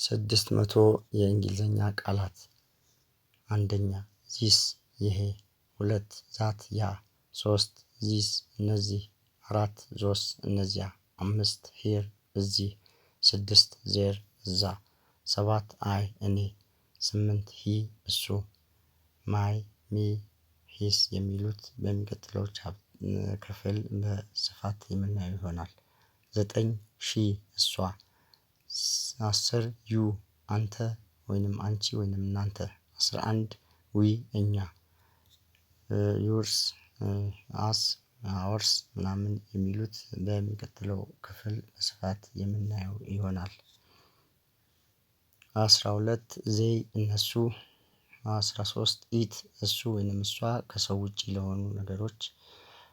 600 የእንግሊዝኛ ቃላት። አንደኛ ዚስ ይሄ፣ 2 ዛት ያ፣ 3 ዚስ እነዚህ፣ 4 ዞስ እነዚያ፣ 5 ሂር እዚህ፣ 6 ዜር እዛ፣ 7 አይ እኔ፣ 8 ሂ እሱ፣ ማይ ሚ ሂስ የሚሉት በሚቀጥለው ክፍል በስፋት የምናየው ይሆናል። 9 ሺ እሷ፣ 10 ዩ አንተ ወይንም አንቺ ወይንም እናንተ፣ 11 ዊ እኛ፣ ዩርስ አስ አወርስ ምናምን የሚሉት በሚቀጥለው ክፍል በስፋት የምናየው ይሆናል። 12 ዜይ እነሱ፣ 13 ኢት እሱ ወይንም እሷ ከሰው ውጪ ለሆኑ ነገሮች፣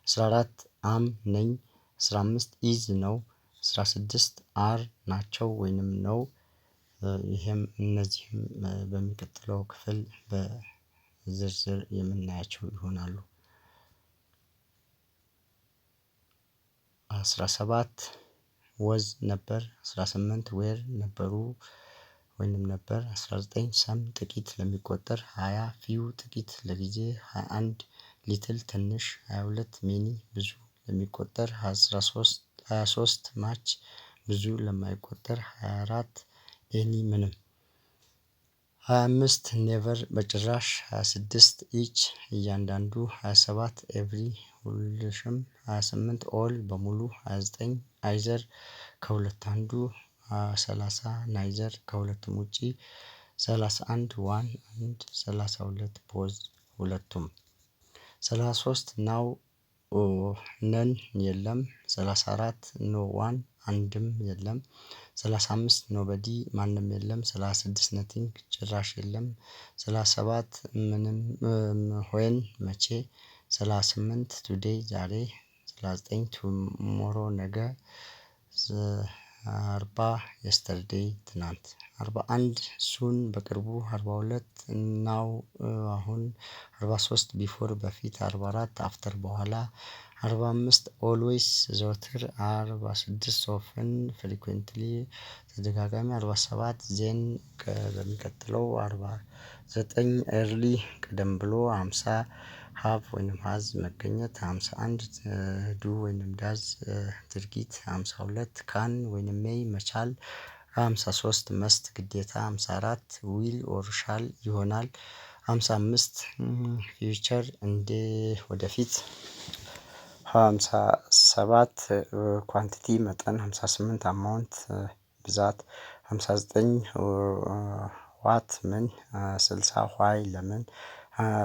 14 አም ነኝ፣ 15 ኢዝ ነው፣ 16 አር ናቸው ወይንም ነው። ይሄም እነዚህም በሚቀጥለው ክፍል በዝርዝር የምናያቸው ይሆናሉ። 17 ወዝ ነበር፣ 18 ዌር ነበሩ ወይንም ነበር፣ 19 ሰም ጥቂት ለሚቆጠር፣ 20 ፊው ጥቂት ለጊዜ፣ 21 ሊትል ትንሽ፣ 22 ሜኒ ብዙ ለሚቆጠር፣ 23 ማች ብዙ ለማይቆጠር፣ 24 ኤኒ ምንም፣ 25 ኔቨር በጭራሽ፣ 26 ኢች እያንዳንዱ፣ 27 ኤቭሪ ሁልሽም፣ 28 ኦል በሙሉ፣ 29 አይዘር ከሁለት አንዱ፣ 30 ናይዘር ከሁለቱም ውጪ፣ 31 ዋን አንድ፣ 32 ቦዝ ሁለቱም፣ 33 ናው ነን የለም፣ 34 ኖ ዋን አንድም የለም፣ 35 ኖበዲ ማንም የለም፣ 36 ነቲንግ ጭራሽ የለም፣ 37 ምንም ዌን መቼ፣ 38 ቱዴይ ዛሬ፣ 39 ቱሞሮ ነገ፣ 40 የስተርዴይ ትናንት፣ 41 ሱን በቅርቡ፣ 42 ናው አሁን፣ 43 ቢፎር በፊት፣ 44 አፍተር በኋላ፣ 45 ኦልዌይስ ዘወትር፣ 46 ኦፍን ፍሪኩዌንትሊ ተደጋጋሚ፣ 47 ዜን በሚቀጥለው፣ 49 ኤርሊ ቀደም ብሎ፣ 50 ሃቭ ወይንም ሀዝ መገኘት፣ 51 ዱ ወይንም ዳዝ ድርጊት፣ 52 ካን ወይንም ሜይ መቻል፣ 53 መስት ግዴታ፣ 54 ዊል ኦር ሻል ይሆናል፣ 55 ፊውቸር እንደ ወደፊት፣ 57 ኳንቲቲ መጠን፣ 58 አማውንት ብዛት፣ 59 ዋት ምን፣ 60 ዋይ ለምን፣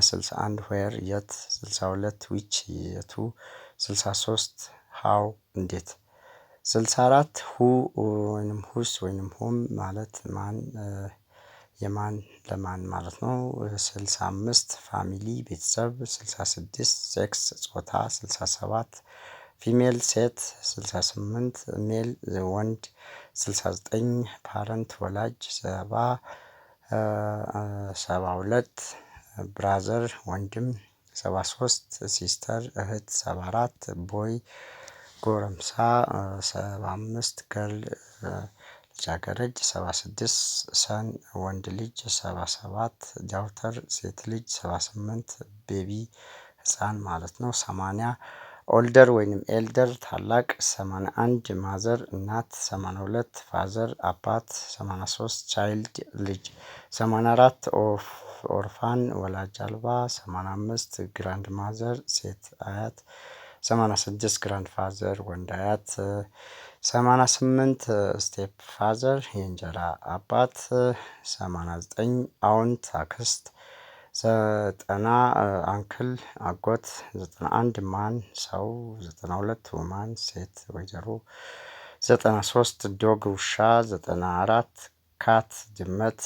61 ዌር የት፣ 62 ዊች የቱ፣ 63 ሃው እንዴት፣ 64 ሁ ወይንም ሁስ ወይንም ሁም ማለት ማን የማን ለማን ማለት ነው። 65 ፋሚሊ ቤተሰብ፣ 66 ሴክስ ጾታ፣ 67 ፊሜል ሴት፣ 68 ሜል ወንድ፣ 69 ፓረንት ወላጅ፣ 72 ብራዘር ወንድም፣ 73 ሲስተር እህት፣ 74 ቦይ ጎረምሳ፣ 75 ገርል ልጃገረድ፣ 76 ሰን ወንድ ልጅ፣ 77 ዳውተር ሴት ልጅ፣ 78 ቤቢ ህፃን ማለት ነው፣ 80 ኦልደር ወይንም ኤልደር ታላቅ፣ 81 ማዘር እናት፣ 82 ፋዘር አባት፣ 83 ቻይልድ ልጅ፣ 84 ኦርፋን ወላጅ አልባ፣ 85 ግራንድ ማዘር ሴት አያት፣ 86 ግራንድ ፋዘር ወንድ አያት፣ 88 ስቴፕ ፋዘር የእንጀራ አባት፣ 89 አውንት አክስት፣ 90 አንክል አጎት፣ 91 ማን ሰው፣ 92 ውማን ሴት ወይዘሮ፣ 93 ዶግ ውሻ፣ 94 ካት ድመት፣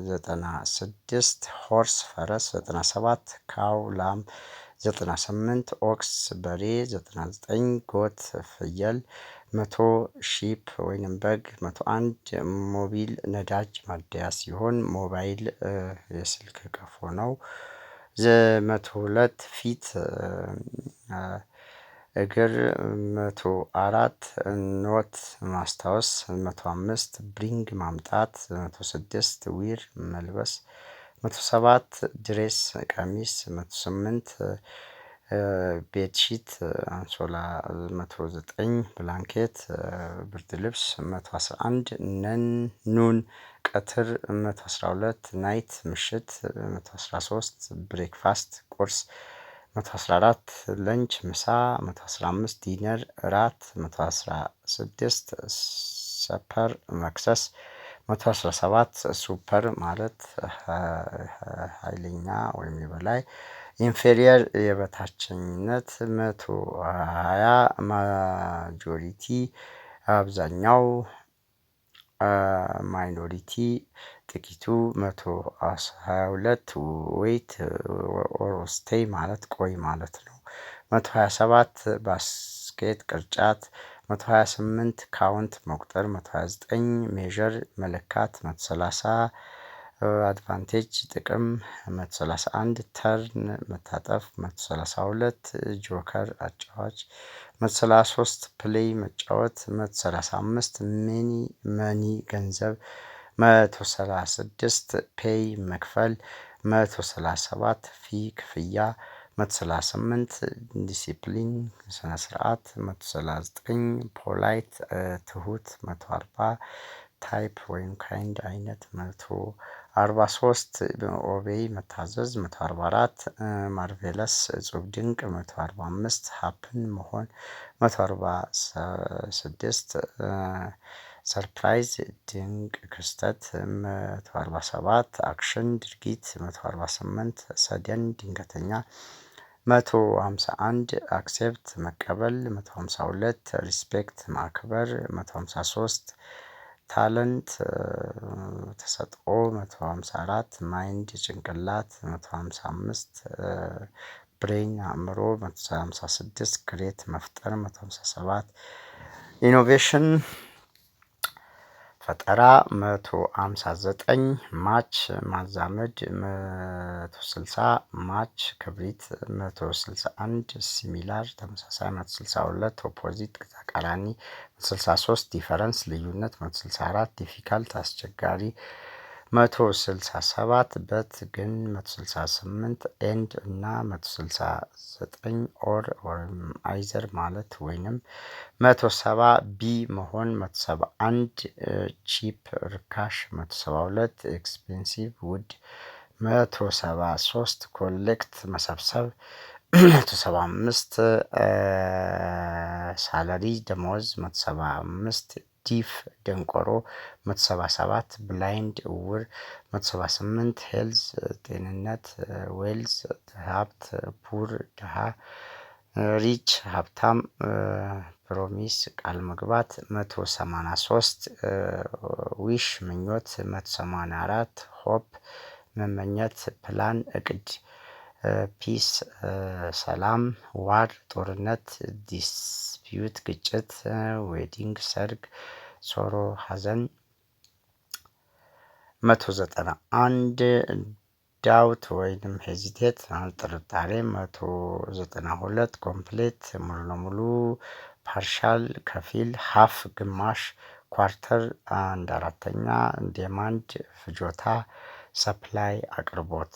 96 ሆርስ ፈረስ፣ 97 ካው ላም፣ 98 ኦክስ በሬ፣ 99 ጎት ፍየል፣ 100 ሺፕ ወይንም በግ፣ 101 ሞቢል ነዳጅ ማደያ ሲሆን ሞባይል የስልክ ቀፎ ነው። 102 ፊት እግር 104 ኖት ማስታወስ 105 ብሪንግ ማምጣት 106 ዊር መልበስ 107 ድሬስ ቀሚስ 108 ቤድሺት አንሶላ 109 ብላንኬት ብርድ ልብስ 111 ኑን ቀትር 112 ናይት ምሽት 113 ብሬክፋስት ቁርስ 114 ለንች ምሳ 115 ዲነር እራት 116 ሰፐር መክሰስ 117 ሱፐር ማለት ኃይለኛ ወይም የበላይ ኢንፌሪየር የበታችኝነት 120 ማጆሪቲ አብዛኛው ማይኖሪቲ ጥቂቱ 122 ዌይት ኦር ስቴይ ማለት ቆይ ማለት ነው። 127 ባስኬት ቅርጫት 128 ካውንት መቁጠር 129 ሜዥር መለካት 130 አድቫንቴጅ ጥቅም 131 ተርን መታጠፍ 132 ጆከር አጫዋች 133 ፕሌይ መጫወት 135 መኒ ገንዘብ 136 ፔይ መክፈል 137 ፊ ክፍያ 138 ዲሲፕሊን ስነ ስርዓት 139 ፖላይት ትሁት 140 ታይፕ ወይም ካይንድ አይነት 143 ኦቤይ መታዘዝ 144 ማርቬለስ እጹብ ድንቅ 145 ሀፕን መሆን 146 ሰርፕራይዝ ድንቅ ክስተት 147 አክሽን ድርጊት 148 ሰደን ድንገተኛ 151 አክሴፕት መቀበል 152 ሪስፔክት ማክበር 153 ታለንት ተሰጥኦ 154 ማይንድ ጭንቅላት 155 ብሬን አእምሮ 156 ክሬት መፍጠር 157 ኢኖቬሽን ፈጠራ 159 ማች ማዛመድ 160 ማች ክብሪት 161 ሲሚላር ተመሳሳይ 162 ኦፖዚት ተቃራኒ 163 ዲፈረንስ ልዩነት 164 ዲፊካልት አስቸጋሪ 167 በት ግን 168 ኤንድ እና 169 ኦር አይዘር ማለት ወይንም 170 ቢ መሆን 171 ቺፕ ርካሽ 172 ኤክስፔንሲቭ ውድ 173 ኮሌክት መሰብሰብ 175 ሳላሪ ደሞዝ 175 ዲፍ ደንቆሮ 177 ብላይንድ እውር 178 ሄልዝ ጤንነት ዌልዝ ሀብት ፑር ድሃ ሪች ሀብታም ፕሮሚስ ቃል መግባት 183 ዊሽ ምኞት 184 ሆፕ መመኘት ፕላን እቅድ ፒስ ሰላም ዋር ጦርነት ዲስፒዩት ግጭት ዌዲንግ ሰርግ ሶሮ ሀዘን 191 ዳውት ወይንም ሄዚቴት ጥርጣሬ 192 ኮምፕሌት ሙሉ ለሙሉ ፓርሻል ከፊል ሀፍ ግማሽ ኳርተር 1/4 ዴማንድ ፍጆታ ሰፕላይ አቅርቦት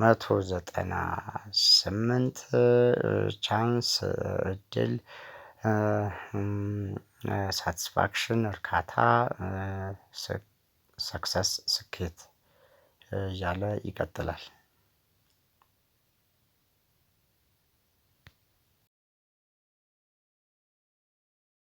198 ቻንስ እድል ሳቲስፋክሽን እርካታ ሰክሰስ ስኬት እያለ ይቀጥላል።